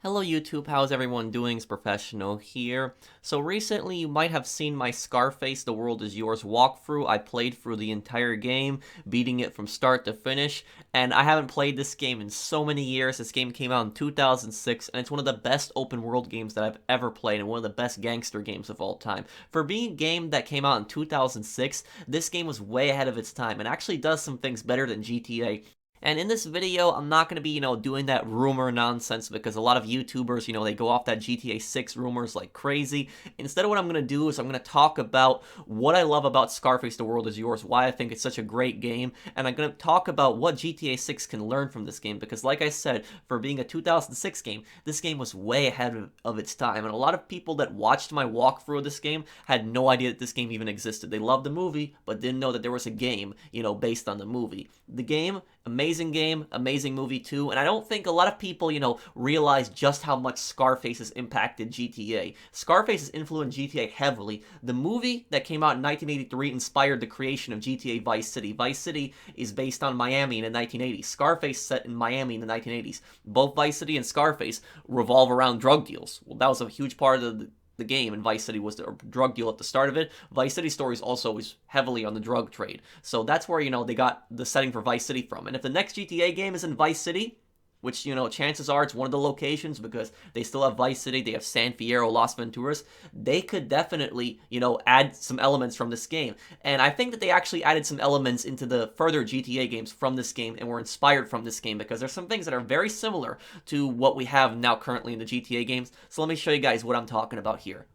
Hello YouTube, how's everyone doing? It's Professional here. So recently you might have seen my Scarface The World Is Yours walkthrough. I played through the entire game, beating it from start to finish, and I haven't played this game in so many years. This game came out in 2006, and it's one of the best open world games that I've ever played, and one of the best gangster games of all time. For being a game that came out in 2006, this game was way ahead of its time, and actually does some things better than GTA. And in this video, I'm not going to be, doing that rumor nonsense because a lot of YouTubers, they go off that GTA 6 rumors like crazy. Instead, what I'm going to do is I'm going to talk about what I love about Scarface The World Is Yours, why I think it's such a great game, and I'm going to talk about what GTA 6 can learn from this game because, like I said, for being a 2006 game, this game was way ahead of its time, and a lot of people that watched my walkthrough of this game had no idea that this game even existed. They loved the movie, but didn't know that there was a game, based on the movie. The game, amazing movie too, and I don't think a lot of people, realize just how much Scarface has impacted GTA. Scarface has influenced GTA heavily. The movie that came out in 1983 inspired the creation of GTA Vice City. Vice City is based on Miami in the 1980s. Scarface set in Miami in the 1980s. Both Vice City and Scarface revolve around drug deals. Well, that was a huge part of the game, and Vice City was the drug deal at the start of it. Vice City stories also is heavily on the drug trade. So that's where, they got the setting for Vice City from. And if the next GTA game is in Vice City, which, chances are it's one of the locations because they still have Vice City, they have San Fierro, Las Venturas, they could definitely, add some elements from this game. And I think that they actually added some elements into the further GTA games from this game and were inspired from this game because there's some things that are very similar to what we have now currently in the GTA games. So let me show you guys what I'm talking about here.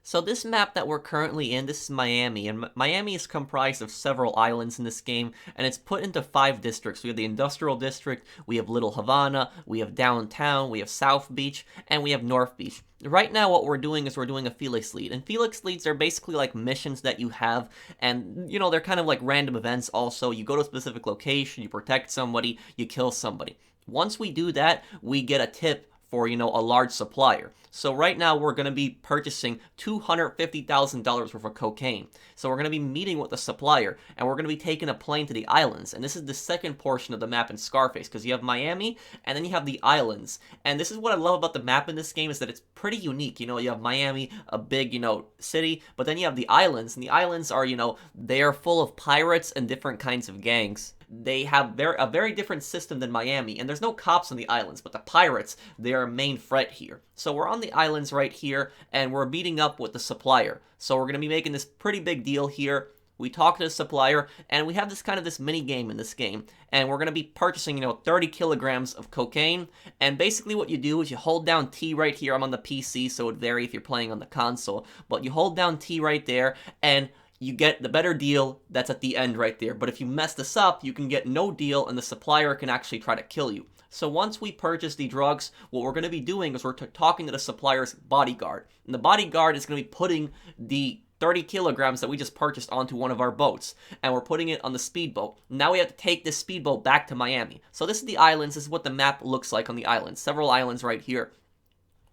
So this map that we're currently in, this is Miami, and Miami is comprised of several islands in this game, and it's put into 5 districts. We have the Industrial District, we have Little Havana, we have Downtown, we have South Beach, and we have North Beach. Right now what we're doing is we're doing a Felix lead, and Felix leads are basically like missions that you have, and they're kind of like random events also. You go to a specific location, you protect somebody, you kill somebody. Once we do that, we get a tip for, a large supplier. So right now we're going to be purchasing $250,000 worth of cocaine. So we're going to be meeting with the supplier, and we're going to be taking a plane to the islands. And this is the second portion of the map in Scarface, because you have Miami, and then you have the islands. And this is what I love about the map in this game, is that it's pretty unique. You have Miami, a big, city, but then you have the islands, and the islands are, they are full of pirates and different kinds of gangs. They have a very different system than Miami, and there's no cops on the islands, but the pirates, they are a main threat here. So we're on the islands right here, and we're meeting up with the supplier. So we're going to be making this pretty big deal here. We talk to the supplier, and we have this mini game in this game, and we're going to be purchasing, 30 kilograms of cocaine, and basically what you do is you hold down T right here. I'm on the PC, so it would vary if you're playing on the console, but you hold down T right there, and you get the better deal that's at the end right there. But if you mess this up, you can get no deal, and the supplier can actually try to kill you. So once we purchase the drugs, what we're going to be doing is we're talking to the supplier's bodyguard. And the bodyguard is going to be putting the 30 kilograms that we just purchased onto one of our boats, and we're putting it on the speedboat. Now we have to take this speedboat back to Miami. So this is the islands. This is what the map looks like on the islands. Several islands right here.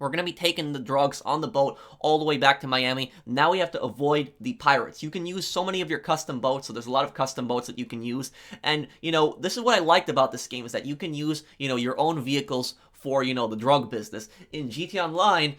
We're going to be taking the drugs on the boat all the way back to Miami. Now we have to avoid the pirates. You can use so many of your custom boats, so there's a lot of custom boats that you can use. And, this is what I liked about this game, is that you can use, your own vehicles for, the drug business. In GTA Online,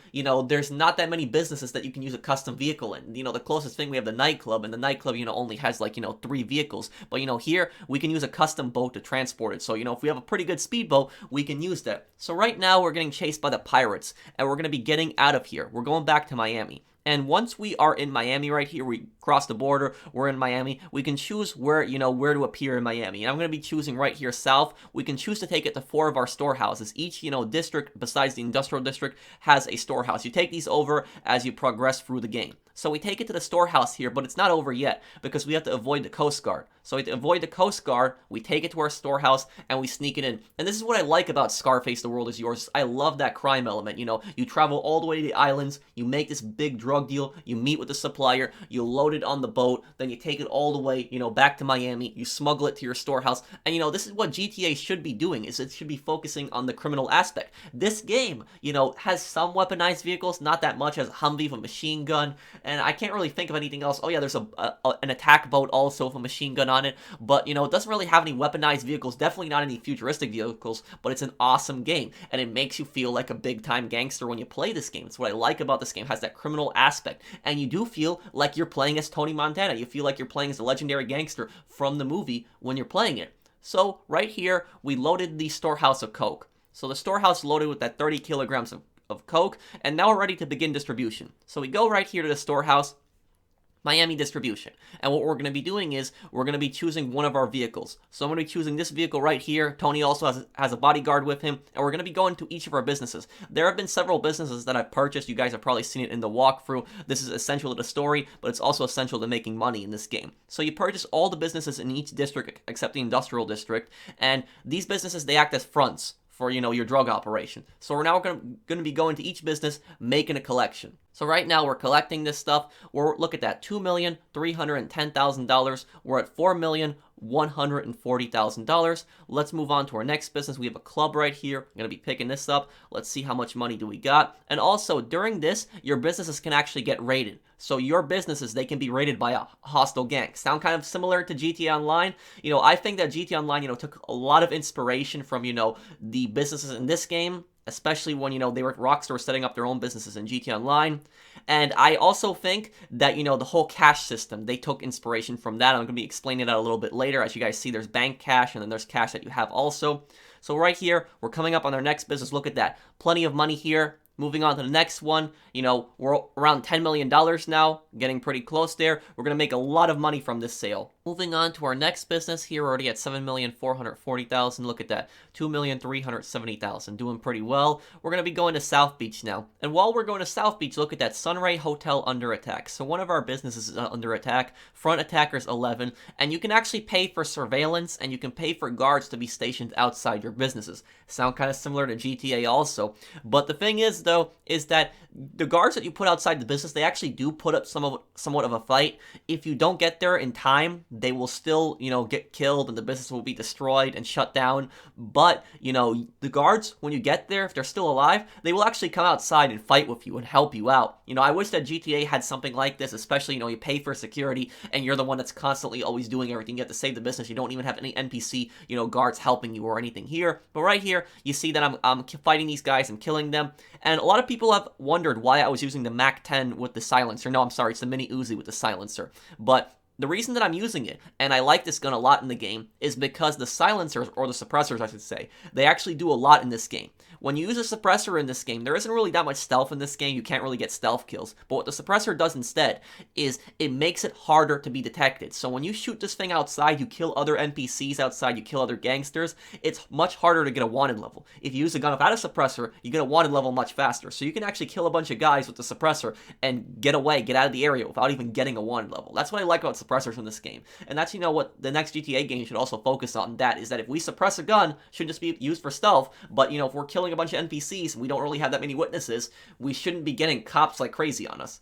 there's not that many businesses that you can use a custom vehicle in. The closest thing we have the nightclub, and the nightclub, only has like, 3 vehicles. But, here we can use a custom boat to transport it. So, if we have a pretty good speedboat, we can use that. So right now we're getting chased by the pirates, and we're going to be getting out of here. We're going back to Miami. And once we are in Miami right here, we cross the border, we're in Miami, we can choose where, where to appear in Miami. And I'm going to be choosing right here south. We can choose to take it to 4 of our storehouses. Each, district besides the industrial district has a storehouse. You take these over as you progress through the game. So we take it to the storehouse here, but it's not over yet because we have to avoid the Coast Guard. So we have to avoid the Coast Guard, we take it to our storehouse, and we sneak it in. And this is what I like about Scarface The World Is Yours. I love that crime element. You travel all the way to the islands, you make this big drug deal, you meet with the supplier, you load it on the boat, then you take it all the way, back to Miami, you smuggle it to your storehouse. And, this is what GTA should be doing, is it should be focusing on the criminal aspect. This game, has some weaponized vehicles, not that much, has a Humvee with a machine gun, and I can't really think of anything else. Oh yeah, there's an attack boat also with a machine gun on it. But, it doesn't really have any weaponized vehicles, definitely not any futuristic vehicles, but it's an awesome game, and it makes you feel like a big-time gangster when you play this game. It's what I like about this game. It has that criminal aspect, and you do feel like you're playing as Tony Montana. You feel like you're playing as a legendary gangster from the movie when you're playing it. So, right here, we loaded the storehouse of coke. So the storehouse loaded with that 30 kilograms of coke, and now we're ready to begin distribution. So we go right here to the storehouse, Miami distribution. And what we're going to be doing is we're going to be choosing one of our vehicles. So I'm going to be choosing this vehicle right here. Tony also has a bodyguard with him, and we're going to be going to each of our businesses. There have been several businesses that I've purchased. You guys have probably seen it in the walkthrough. This is essential to the story, but it's also essential to making money in this game. So you purchase all the businesses in each district except the industrial district, and these businesses, they act as fronts for, your drug operation. So we're now going to be going to each business, making a collection. So right now we're collecting this stuff. Look at that, $2,310,000. We're at $4,140,000. Let's move on to our next business. We have a club right here. I'm going to be picking this up. Let's see how much money do we got. And also, during this, your businesses can actually get raided. So your businesses, they can be raided by a hostile gang. Sound kind of similar to GTA Online? I think that GTA Online, took a lot of inspiration from, the businesses in this game, especially when, Rockstar were setting up their own businesses in GTA Online. And I also think that, the whole cash system, they took inspiration from that. I'm going to be explaining that a little bit later. As you guys see, there's bank cash, and then there's cash that you have also. So right here, we're coming up on our next business. Look at that. Plenty of money here. Moving on to the next one, we're around $10 million now, getting pretty close there. We're going to make a lot of money from this sale. Moving on to our next business here, we're already at $7,440,000. Look at that, $2,370,000, doing pretty well. We're going to be going to South Beach now. And while we're going to South Beach, look at that, Sunray Hotel under attack. So one of our businesses is under attack, front attackers 11, and you can actually pay for surveillance, and you can pay for guards to be stationed outside your businesses. Sound kind of similar to GTA also. But the thing is, though, is that the guards that you put outside the business, they actually do put up somewhat of a fight. If you don't get there in time, they will still, get killed, and the business will be destroyed and shut down. But, the guards, when you get there, if they're still alive, they will actually come outside and fight with you and help you out. I wish that GTA had something like this, especially, you pay for security, and you're the one that's constantly always doing everything. You have to save the business. You don't even have any NPC, guards helping you or anything here. But right here, you see that I'm fighting these guys and killing them. And a lot of people have wondered why I was using the MAC-10 with the silencer. No, I'm sorry, it's the Mini Uzi with the silencer. But the reason that I'm using it, and I like this gun a lot in the game, is because the silencers, or the suppressors I should say, they actually do a lot in this game. When you use a suppressor in this game, there isn't really that much stealth in this game. You can't really get stealth kills. But what the suppressor does instead is it makes it harder to be detected. So when you shoot this thing outside, you kill other NPCs outside, you kill other gangsters, it's much harder to get a wanted level. If you use a gun without a suppressor, you get a wanted level much faster. So you can actually kill a bunch of guys with the suppressor and get away, get out of the area without even getting a wanted level. That's what I like about suppressors in this game. And that's, what the next GTA game should also focus on, that is that if we suppress a gun, it shouldn't just be used for stealth, but, if we're killing a bunch of NPCs and we don't really have that many witnesses, we shouldn't be getting cops like crazy on us.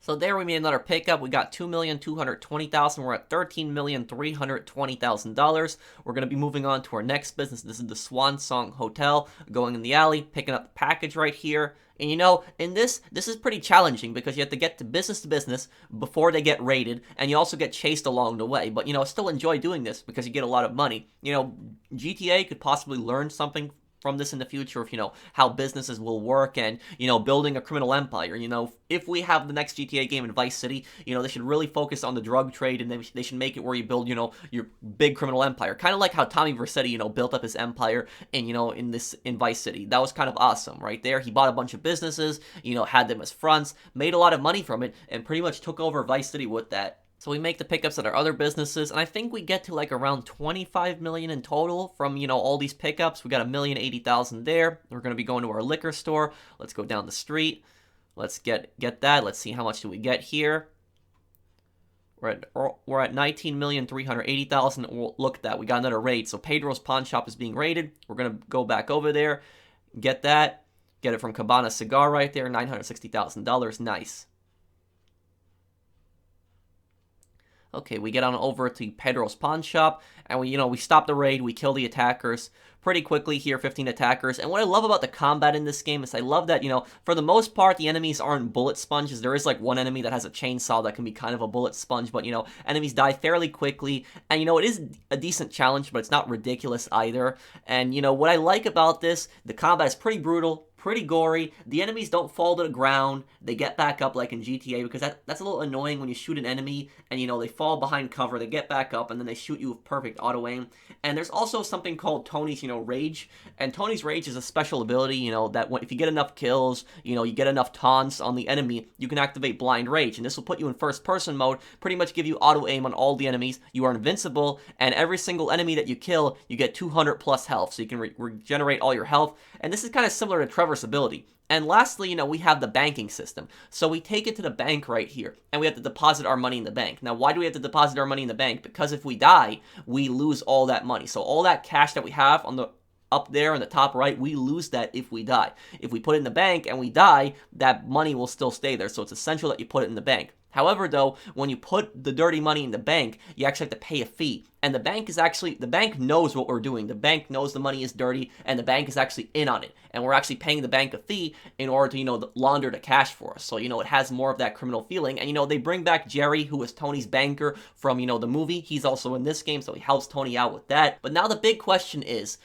So there we made another pickup. We got $2,220,000. We're at $13,320,000. We're going to be moving on to our next business. This is the Swan Song Hotel. Going in the alley, picking up the package right here. And in this is pretty challenging because you have to get to business before they get raided, and you also get chased along the way. But, I still enjoy doing this because you get a lot of money. GTA could possibly learn something from this in the future of, how businesses will work and, building a criminal empire. If we have the next GTA game in Vice City, they should really focus on the drug trade, and they should make it where you build, your big criminal empire. Kind of like how Tommy Vercetti, built up his empire in Vice City. That was kind of awesome right there. He bought a bunch of businesses, had them as fronts, made a lot of money from it, and pretty much took over Vice City with that. So we make the pickups at our other businesses, and I think we get to like around $25 million in total from, all these pickups. We got $1,080,000 there. We're going to be going to our liquor store. Let's go down the street. Let's get that. Let's see how much do we get here. We're at $19,380,000. Look at that. We got another raid. So Pedro's pawn shop is being raided. We're going to go back over there, get that. Get it from Cabana Cigar right there, $960,000. Nice. Okay, we get on over to Pedro's pawn shop, and we stop the raid, we kill the attackers pretty quickly here, 15 attackers. And what I love about the combat in this game is I love that, for the most part, the enemies aren't bullet sponges. There is like one enemy that has a chainsaw that can be kind of a bullet sponge, but enemies die fairly quickly. And it is a decent challenge, but it's not ridiculous either. And what I like about this, the combat is pretty brutal, pretty gory. The enemies don't fall to the ground. They get back up like in GTA, because that's a little annoying when you shoot an enemy and they fall behind cover, they get back up, and then they shoot you with perfect auto aim. And there's also something called Tony's Rage. And Tony's Rage is a special ability, that if you get enough kills, you get enough taunts on the enemy, you can activate Blind Rage. And this will put you in first person mode, pretty much give you auto aim on all the enemies. You are invincible, and every single enemy that you kill, you get 200 plus health, so you can regenerate all your health. And this is kind of similar to Trevor's ability. And lastly, we have the banking system. So we take it to the bank right here, and we have to deposit our money in the bank. Now, why do we have to deposit our money in the bank? Because if we die, we lose all that money. So all that cash that we have on the up there in the top right, we lose that if we die. If we put it in the bank and we die, that money will still stay there. So it's essential that you put it in the bank. However, though, when you put the dirty money in the bank, you actually have to pay a fee. And the bank knows what we're doing. The bank knows the money is dirty, and the bank is actually in on it. And we're actually paying the bank a fee in order to, launder the cash for us. So, it has more of that criminal feeling. And, they bring back Jerry, who was Tony's banker from, the movie. He's also in this game, so he helps Tony out with that. But now the big question is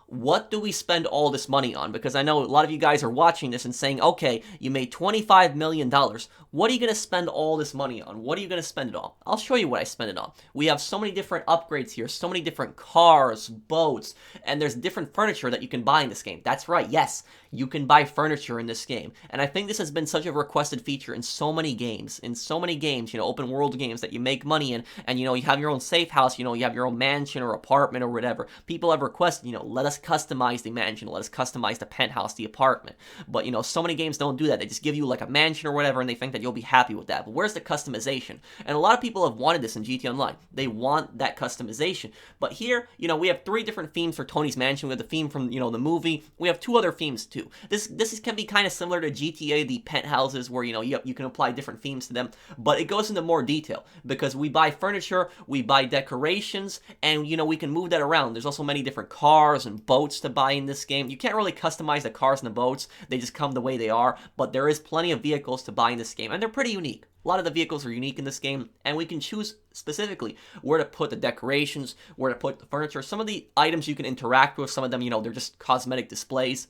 what do we spend all this money on? Because I know a lot of you guys are watching this and saying, okay, you made $25 million. What are you going to spend all this money on? What are you going to spend it on? I'll show you what I spend it on. We have so many different upgrades here, so many different cars, boats, and there's different furniture that you can buy in this game. That's right, yes, you can buy furniture in this game. And I think this has been such a requested feature in so many games, open world games that you make money in, and you have your own safe house, you have your own mansion or apartment or whatever. People have requested, let us customize the mansion, let us customize the penthouse, the apartment. But so many games don't do that. They just give you like a mansion or whatever, and they think that you'll be happy with that. But where's the customization? And a lot of people have wanted this in GTA Online. They want that customization. But here, we have 3 different themes for Tony's Mansion. We have the theme from, the movie. We have 2 other themes too. This can be kind of similar to GTA, the penthouses, where, you can apply different themes to them. But it goes into more detail, because we buy furniture, we buy decorations, and, we can move that around. There's also many different cars and boats to buy in this game. You can't really customize the cars and the boats. They just come the way they are. But there is plenty of vehicles to buy in this game, and they're pretty unique. A lot of the vehicles are unique in this game, and we can choose specifically where to put the decorations, where to put the furniture. Some of the items you can interact with, some of them, they're just cosmetic displays.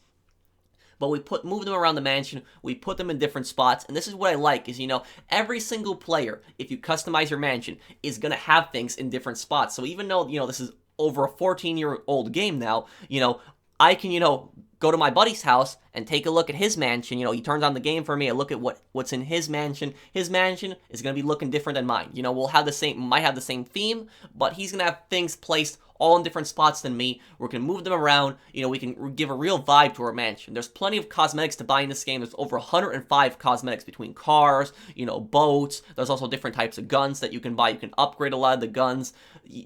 But we move them around the mansion, we put them in different spots, and this is what I like, is, every single player, if you customize your mansion, is going to have things in different spots. So even though, this is over a 14-year-old game now, I can, go to my buddy's house and take a look at his mansion. He turns on the game for me. I look at what's in his mansion. His mansion is going to be looking different than mine. We'll have might have the same theme, but he's going to have things placed all in different spots than me. We're going to move them around. We can give a real vibe to our mansion. There's plenty of cosmetics to buy in this game. There's over 105 cosmetics between cars, boats. There's also different types of guns that you can buy. You can upgrade a lot of the guns.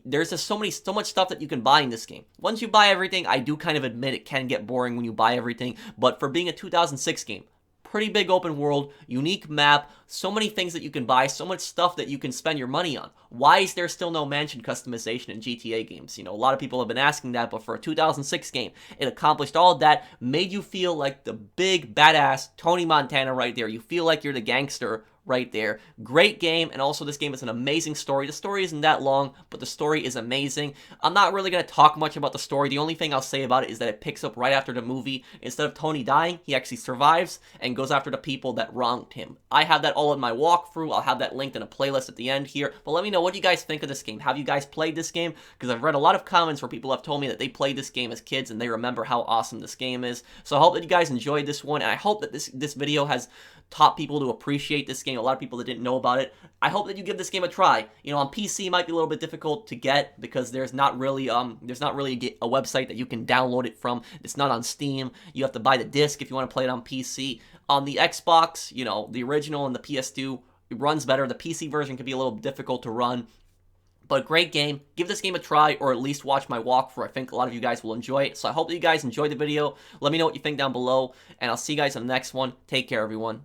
There's just so much stuff that you can buy in this game. Once you buy everything, I do kind of admit it can get boring when you buy everything, but for being a 2006 game, pretty big open world, unique map, so many things that you can buy, so much stuff that you can spend your money on. Why is there still no mansion customization in GTA games? A lot of people have been asking that, but for a 2006 game, it accomplished all of that, made you feel like the big badass Tony Montana right there. You feel like you're the gangster right there. Great game, and also this game is an amazing story. The story isn't that long, but the story is amazing. I'm not really going to talk much about the story. The only thing I'll say about it is that it picks up right after the movie. Instead of Tony dying, he actually survives and goes after the people that wronged him. I have that all in my walkthrough. I'll have that linked in a playlist at the end here. But let me know, what do you guys think of this game? Have you guys played this game? Because I've read a lot of comments where people have told me that they played this game as kids and they remember how awesome this game is. So I hope that you guys enjoyed this one, and I hope that this video has taught people to appreciate this game. A lot of people that didn't know about it. I hope that you give this game a try. On PC it might be a little bit difficult to get, because there's not really a website that you can download it from. It's not on Steam. You have to buy the disc if you want to play it on PC. On the Xbox, the original and the PS2, it runs better. The PC version can be a little difficult to run. But great game. Give this game a try, or at least watch my walkthrough. I think a lot of you guys will enjoy it. So I hope that you guys enjoyed the video. Let me know what you think down below, and I'll see you guys in the next one. Take care, everyone.